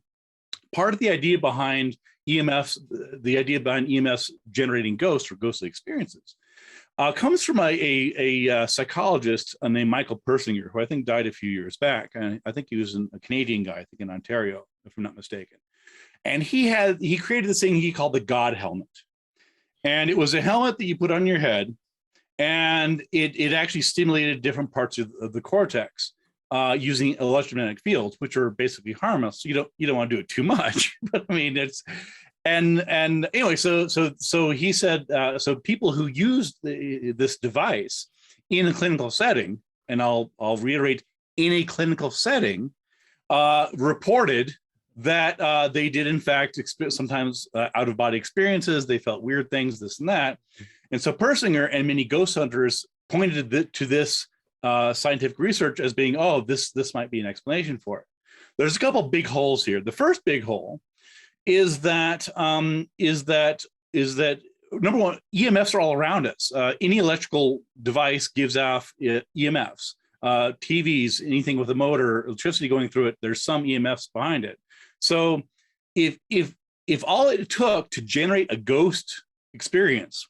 part of the idea behind EMFs, the idea behind EMFs generating ghosts or ghostly experiences, comes from a psychologist named Michael Persinger, who I think died a few years back. I think he was a Canadian guy, I think in Ontario, if I'm not mistaken. And he created this thing he called the God helmet. And it was a helmet that you put on your head, and it actually stimulated different parts of the cortex using electromagnetic fields, which are basically harmless. You don't want to do it too much, but I mean, it's. And anyway, so he said, so people who used this device in a clinical setting, and I'll reiterate, in a clinical setting, reported that they did in fact sometimes out of body experiences. They felt weird things, this and that. And so Persinger and many ghost hunters pointed to this scientific research as being, oh, this might be an explanation for it. There's a couple big holes here. The first big hole is that number one, EMFs are all around us. Any electrical device gives off EMFs. TVs, anything with a motor, electricity going through it, there's some EMFs behind it. So if all it took to generate a ghost experience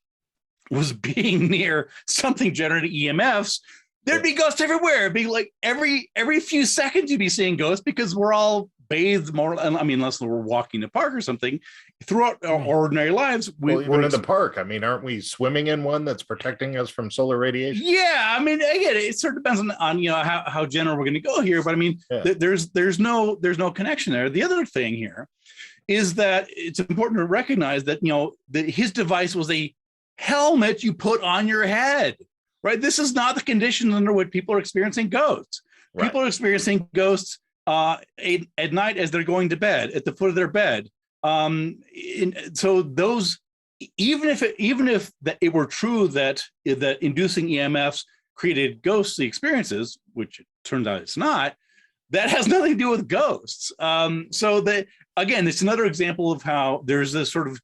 was being near something generating EMFs, there'd be ghosts everywhere. It'd be like every few seconds you'd be seeing ghosts, because we're all bathed more. I mean, unless we're walking in the park or something, throughout our ordinary lives. We're in the park. I mean, aren't we swimming in one that's protecting us from solar radiation? Yeah, I mean, again, it sort of depends on you know how general we're going to go here, but I mean, there's no connection there. The other thing here is that it's important to recognize that, you know, his device was a helmet you put on your head, right? This is not the conditions under which people are experiencing ghosts. Right. People are experiencing ghosts at night as they're going to bed, at the foot of their bed. So those, even if it were true that inducing EMFs created ghostly experiences, which it turns out it's not, that has nothing to do with ghosts. So that, again, it's another example of how there's this sort of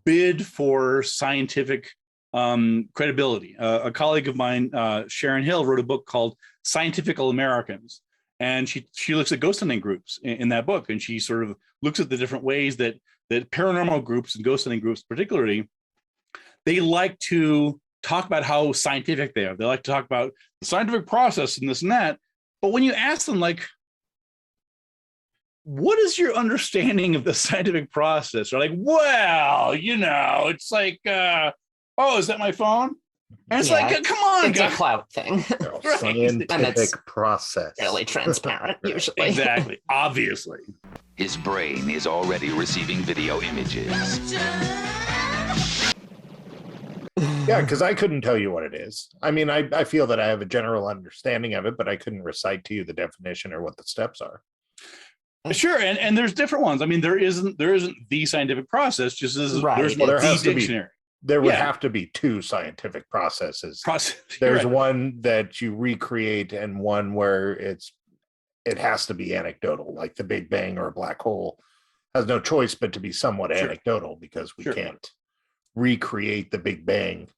bid for scientific credibility. A colleague of mine, Sharon Hill, wrote a book called Scientifical Americans. And she looks at ghost hunting groups in that book. And she sort of looks at the different ways that paranormal groups and ghost hunting groups particularly, they like to talk about how scientific they are. They like to talk about the scientific process and this and that. But when you ask them, like, what is your understanding of the scientific process? They're like, well, it's like, oh, is that my phone? And it's like, come on, it's guys. a clout thing. Right. Scientific process. Fairly transparent, usually. Exactly, obviously. His brain is already receiving video images. Yeah, because I couldn't tell you what it is. I mean, I feel that I have a general understanding of it, but I couldn't recite to you the definition or what the steps are. Sure, and there's different ones. I mean, there isn't the scientific process, just as Right. there's Well, there the has to be. dictionary. There would Yeah. have to be two scientific processes. You're There's right. one that you recreate and one where it has to be anecdotal, like the Big Bang or a black hole has no choice but to be somewhat Sure. anecdotal because we Sure. can't recreate the Big Bang.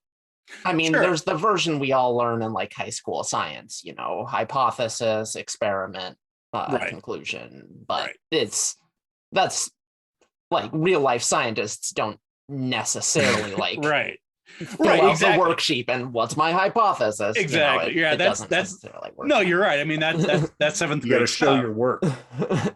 I mean, Sure. there's the version we all learn in like high school science, hypothesis, experiment, Right. conclusion. But Right. that's like real life scientists don't necessarily like Right. fill Right, out exactly. the worksheet and what's my hypothesis. Exactly. Yeah, it that's doesn't necessarily work. no, you're right. I mean, that's seventh You got to grade show stuff. your work.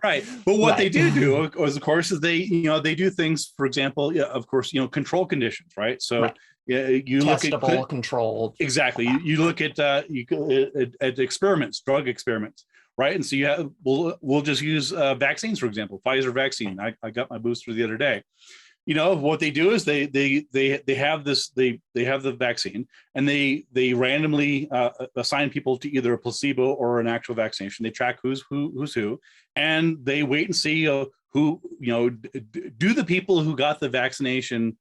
Right. But what they Right. do is, of course, is they do things, for example, of course, control conditions, right? So Right. yeah, you look Testable, at controlled. exactly. You look at at experiments, drug experiments, right? And so we'll just use vaccines, for example, Pfizer vaccine. I got my booster the other day. What they do is they have the vaccine and they randomly assign people to either a placebo or an actual vaccination. They track who's who, and they wait and see who do the people who got the vaccination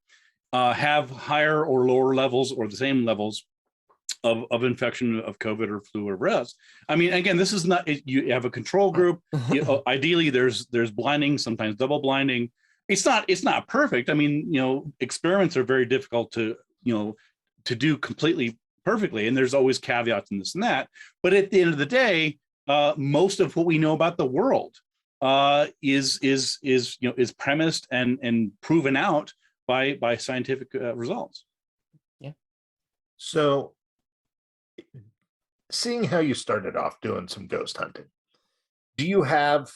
have higher or lower levels or the same levels of infection of COVID or flu or whatever else. I mean, again, this is not, you have a control group. Ideally, there's blinding, sometimes double blinding. It's not perfect. I mean, experiments are very difficult to do completely perfectly, and there's always caveats in this and that. But at the end of the day, most of what we know about the world is premised and proven out by scientific results. Yeah. So, seeing how you started off doing some ghost hunting, do you have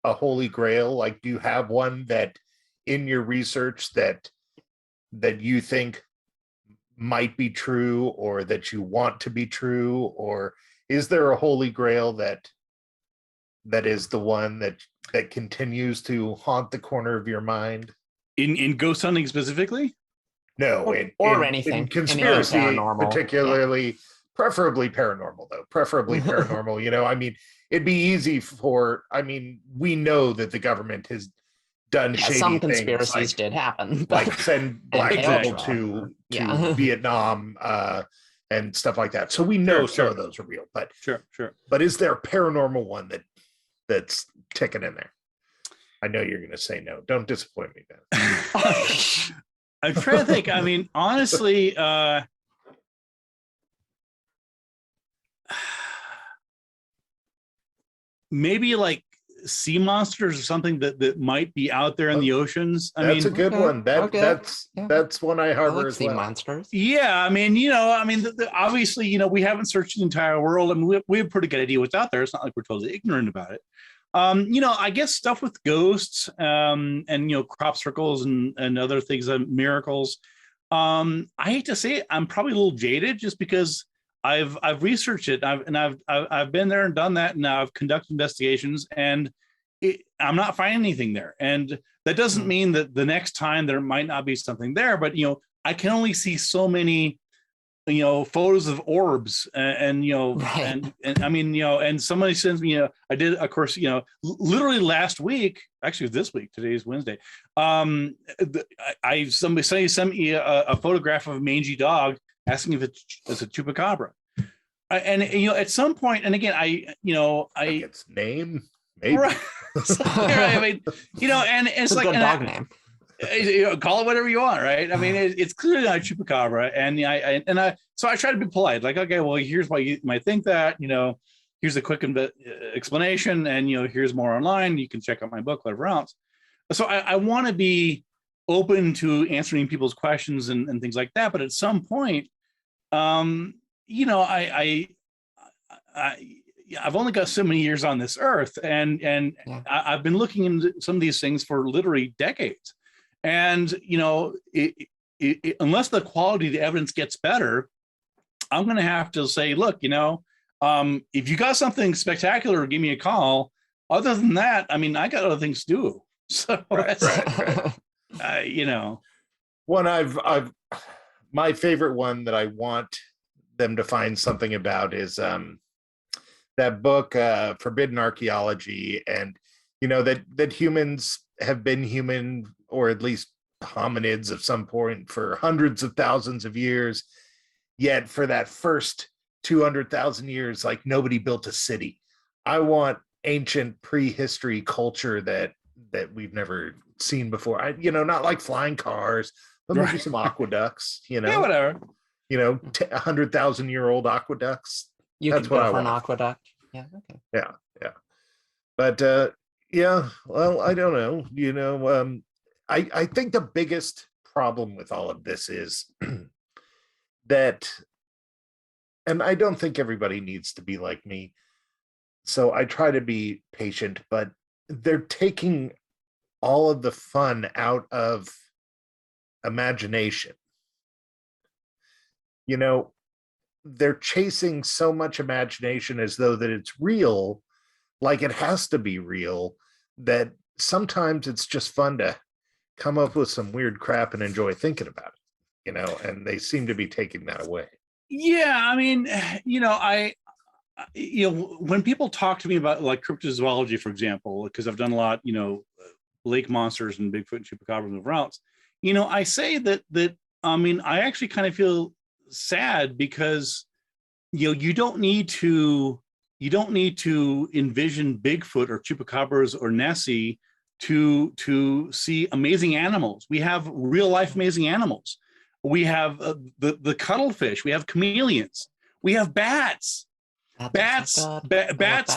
a holy grail? Like, do you have one that in your research that you think might be true or that you want to be true? Or is there a holy grail that is the one that continues to haunt the corner of your mind? In ghost hunting specifically? No, or anything. in conspiracy, Anything paranormal. particularly, preferably paranormal, though. Preferably paranormal. I mean, it'd be easy we know that the government has done shady some things, conspiracies did happen. like send black Exactly. people to Yeah. Vietnam and stuff like that. So we know some Sure. of those are real. But Sure. but is there a paranormal one that's ticking in there? I know you're going to say no. Don't disappoint me, Ben. I'm trying to think. I mean, honestly, maybe like sea monsters or something that might be out there in the oceans. That's a good Okay, one. okay, yeah. That's one I I harbor like as sea well. monsters. Yeah, I mean, obviously, we haven't searched the entire world. I mean, we have a pretty good idea what's out there. It's not like we're totally ignorant about it. I guess stuff with ghosts, and crop circles and other things, miracles. I hate to say it, I'm probably a little jaded just because I've researched it. I've been there and done that, and I've conducted investigations, and I'm not finding anything there. And that doesn't mean that the next time there might not be something there, but I can only see so many photos of orbs and Right. and I mean, and somebody sends me, I did, of course, literally last week, actually this week, today's Wednesday. Somebody sent me a photograph of a mangy dog asking if it's a chupacabra. And at some point, and again, I its name, maybe. right. I mean, and it's It's a like good dog name. call it whatever you want, right? I mean, it's clearly not a chupacabra, and so I try to be polite, like, okay, well, here's why you might think that, here's a quick explanation, and here's more online. You can check out my book, whatever else. So I want to be open to answering people's questions and things like that, but at some point, I've only got so many years on this earth, and Yeah. I've been looking into some of these things for literally decades. And unless the quality of the evidence gets better, I'm going to have to say, look, if you got something spectacular, give me a call. Other than that, I mean, I got other things to do. So that's, right. One my favorite one that I want them to find something about is that book, Forbidden Archaeology, and that humans have been human, or at least hominids of some point, for hundreds of thousands of years. Yet for that first 200,000 years, like, nobody built a city. I want ancient prehistory culture that we've never seen before. Not like flying cars, but maybe some aqueducts. yeah, whatever. 100,000-year-old aqueducts. You That's could what go I for an want. aqueduct. Yeah. Okay. Yeah. But well, I don't know. I think the biggest problem with all of this is that, and I don't think everybody needs to be like me, so I try to be patient, but they're taking all of the fun out of imagination. They're chasing so much imagination as though that it's real, like it has to be real, that sometimes it's just fun to come up with some weird crap and enjoy thinking about it, and they seem to be taking that away. Yeah, I mean, when people talk to me about, like, cryptozoology, for example, because I've done a lot, lake monsters and Bigfoot and chupacabras and routes, I say that I mean, I actually kind of feel sad because you don't need to envision Bigfoot or chupacabras or Nessie to see amazing animals. We have real life amazing animals. We have the cuttlefish. We have chameleons. We have bats. Bats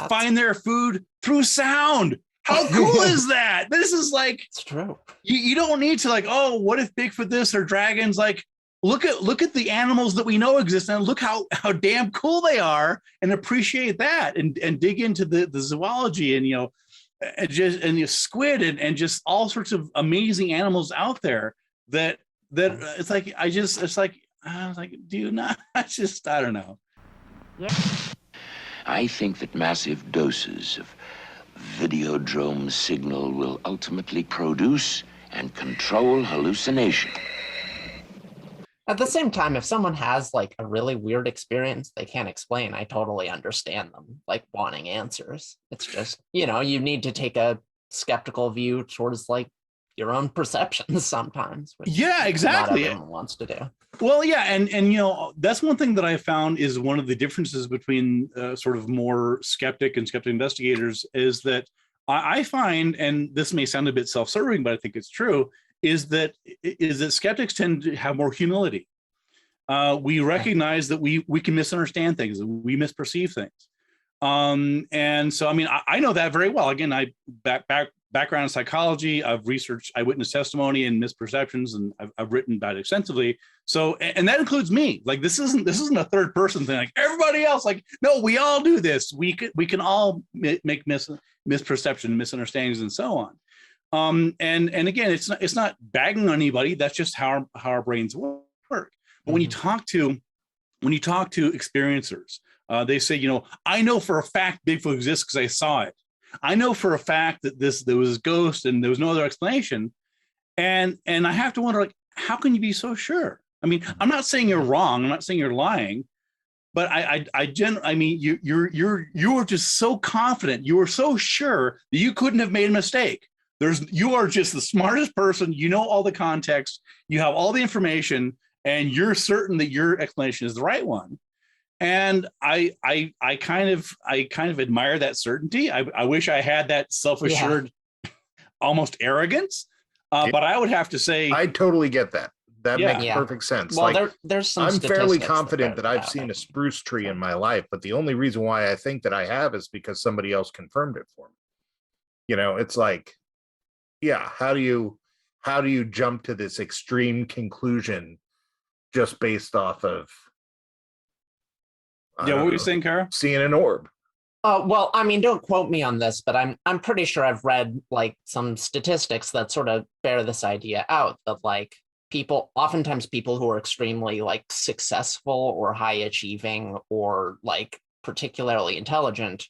find their food through sound. How cool is that? This is like, It's true. You don't need to, like, oh, what if Bigfoot this or dragons? Like, look at the animals that we know exist, and look how damn cool they are, and appreciate that, and dig into the zoology, and and squid and just all sorts of amazing animals out there that it's like, I was like, do you not? I don't know. I think that massive doses of videodrome signal will ultimately produce and control hallucination. At the same time, if someone has like a really weird experience they can't explain, I totally understand them like wanting answers. It's just, you need to take a skeptical view towards like your own perceptions sometimes. Yeah, exactly. Not everyone wants to do. Well, yeah, and that's one thing that I found is one of the differences between sort of more skeptic and skeptic investigators is that I find, and this may sound a bit self-serving, but I think it's true, is that skeptics tend to have more humility. We recognize that we can misunderstand things, we misperceive things, and so I mean I know that very well. Again, I background in psychology. I've researched eyewitness testimony and misperceptions, and I've written about it extensively. So, and that includes me. Like, this isn't a third person thing. Like everybody else, like, no, we all do this. We can all make misperception, misunderstandings, and so on. And again, it's not bagging on anybody. That's just how our brains work. But when you talk to experiencers, they say, I know for a fact Bigfoot exists because I saw it. I know for a fact that there was a ghost and there was no other explanation. And I have to wonder, like, how can you be so sure? I mean, I'm not saying you're wrong. I'm not saying you're lying, but I mean, you were just so confident. You were so sure that you couldn't have made a mistake. You are just the smartest person. You know all the context. You have all the information, and you're certain that your explanation is the right one. And I kind of admire that certainty. I wish I had that self-assured, almost arrogance. But I would have to say, I totally get that. That makes perfect sense. Well, like there's some. I'm fairly confident that I've seen a spruce tree in my life, but the only reason why I think that I have is because somebody else confirmed it for me. You know, it's like, yeah, how do you jump to this extreme conclusion just based off of what were you saying, Kara? Seeing an orb? Well, I mean, don't quote me on this, but I'm pretty sure I've read like some statistics that sort of bear this idea out that like oftentimes people who are extremely like successful or high achieving or like particularly intelligent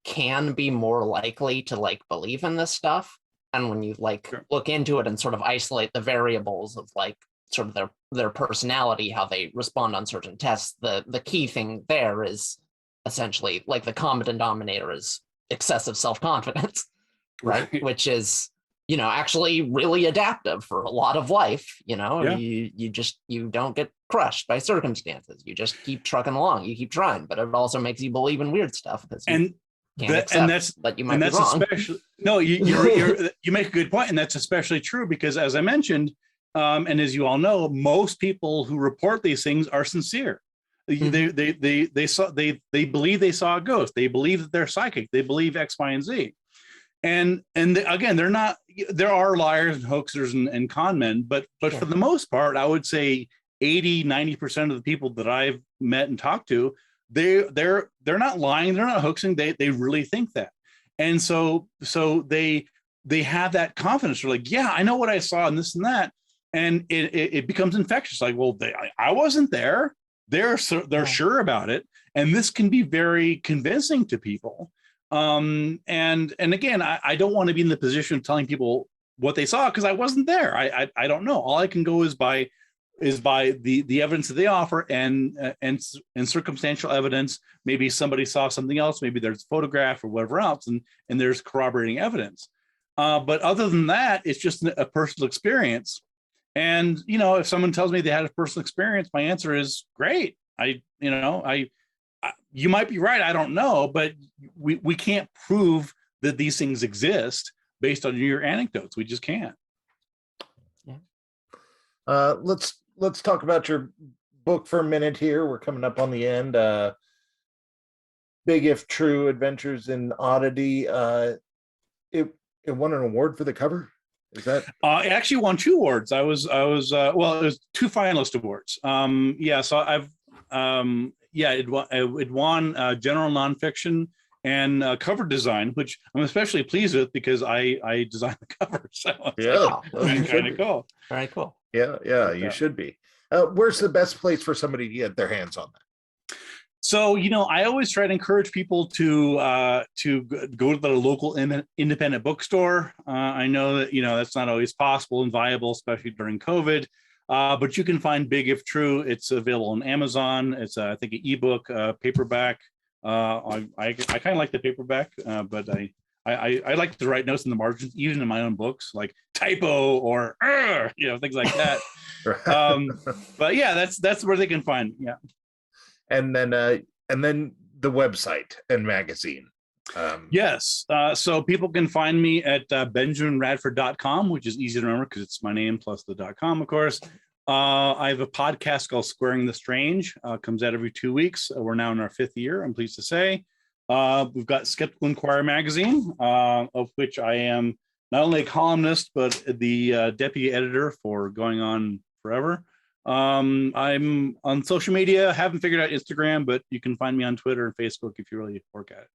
can be more likely to like believe in this stuff. And when you like look into it and sort of isolate the variables of like sort of their personality, how they respond on certain tests, the key thing there is essentially like the common denominator is excessive self-confidence, right? Which is, you know, actually really adaptive for a lot of life. You know, you don't get crushed by circumstances. You just keep trucking along. You keep trying, but it also makes you believe in weird stuff because but you might be wrong. Especially no, you make a good point, and that's especially true because, as I mentioned, and as you all know, most people who report these things are sincere. They believe they saw a ghost. They believe that they're psychic. They believe X, Y, and Z. And again, they're not. There are liars and hoaxers and con men, but for the most part, I would say 80-90% of the people that I've met and talked to, they're not lying. They're not hoaxing. They really think that, and so they have that confidence. They're like, yeah, I know what I saw and this and that, and it becomes infectious. Like, well, I wasn't there. They're sure about it, and this can be very convincing to people. And again, I don't want to be in the position of telling people what they saw because I wasn't there. I don't know. All I can go is by the evidence that they offer and circumstantial evidence. Maybe somebody saw something else. Maybe there's a photograph or whatever else, and there's corroborating evidence. But other than that, it's just a personal experience. And, you know, if someone tells me they had a personal experience, my answer is great. You might be right. I don't know, but we can't prove that these things exist based on your anecdotes. We just can't. Yeah. Let's talk about your book for a minute here. We're coming up on the end. Big If True Adventures in Oddity. It won an award for the cover. Is that? It actually won 2 awards. It was 2 finalist awards. It won general nonfiction and cover design, which I'm especially pleased with because I designed the cover. So it's kind of cool. Very cool. Yeah, you should be. Where's the best place for somebody to get their hands on that? So, you know, I always try to encourage people to go to the local independent bookstore. I know that, you know, that's not always possible and viable, especially during COVID. But you can find Big If True. It's available on Amazon. It's, I think, an ebook, paperback. I kind of like the paperback, but I like to write notes in the margins, even in my own books, like typo or things like that. But yeah, that's where they can find. Yeah. And then the website and magazine. Yes. So people can find me at benjaminradford.com, which is easy to remember because it's my name plus the .com, of course. I have a podcast called Squaring the Strange. Comes out every 2 weeks. We're now in our 5th year, I'm pleased to say. We've got Skeptical Inquirer magazine, of which I am not only a columnist, but the deputy editor for going on forever. I'm on social media. Haven't figured out Instagram, but you can find me on Twitter and Facebook if you really work at it.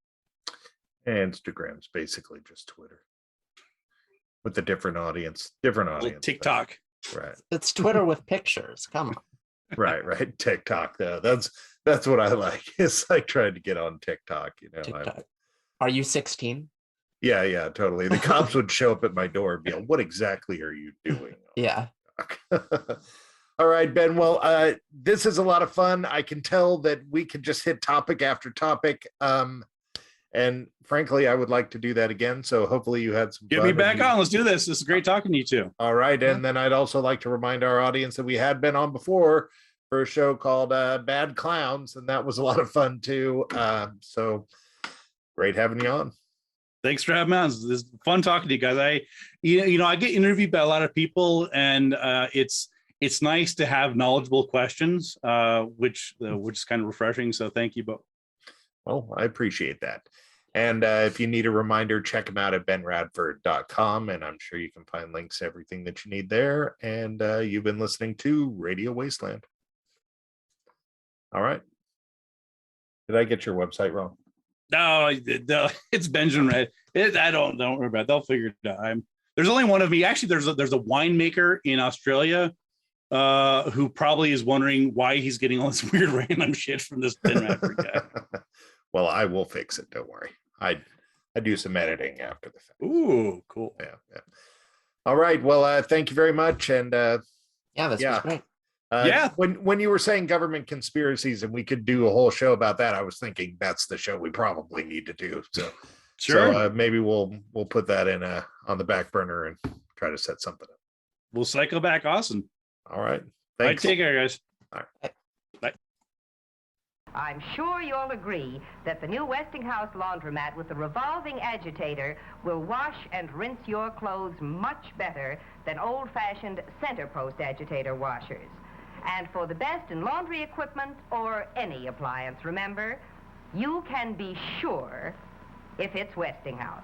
Instagram's basically just Twitter with a different audience. Like TikTok. Right. It's Twitter with pictures. Come on. Right. TikTok though. That's what I like. It's like trying to get on TikTok, you know. TikTok. Are you 16? Yeah, totally. The cops would show up at my door and be like, "What exactly are you doing?" Yeah. All right, Ben. Well, this is a lot of fun. I can tell that we could just hit topic after topic. And frankly, I would like to do that again. So hopefully you had some Get fun. me back on. Let's do this. This is great talking to you too. All right. And then I'd also like to remind our audience that we had been on before for a show called Bad Clowns, and that was a lot of fun too. So great having you on. Thanks for having me on. It's fun talking to you guys. I get interviewed by a lot of people, and it's nice to have knowledgeable questions, which is kind of refreshing. So thank you both. Well, I appreciate that. And if you need a reminder, check them out at benradford.com, and I'm sure you can find links to everything that you need there. And you've been listening to Radio Wasteland. All right. Did I get your website wrong? No, it's Benjamin Radford. I don't worry about it. They'll figure it out. There's only one of me. Actually, there's a winemaker in Australia who probably is wondering why he's getting all this weird random shit from this Ben Radford guy. Well, I will fix it. Don't worry. I do some editing after the fact. Ooh, cool. Yeah. All right. Well, thank you very much. And this was great. When you were saying government conspiracies and we could do a whole show about that, I was thinking that's the show we probably need to do. So sure. So maybe we'll put that in on the back burner and try to set something up. We'll cycle back. Awesome. All right. Thanks. Take care, guys. All right. Bye. I'm sure you'll agree that the new Westinghouse laundromat with the revolving agitator will wash and rinse your clothes much better than old-fashioned center post agitator washers. And for the best in laundry equipment or any appliance, remember, you can be sure if it's Westinghouse.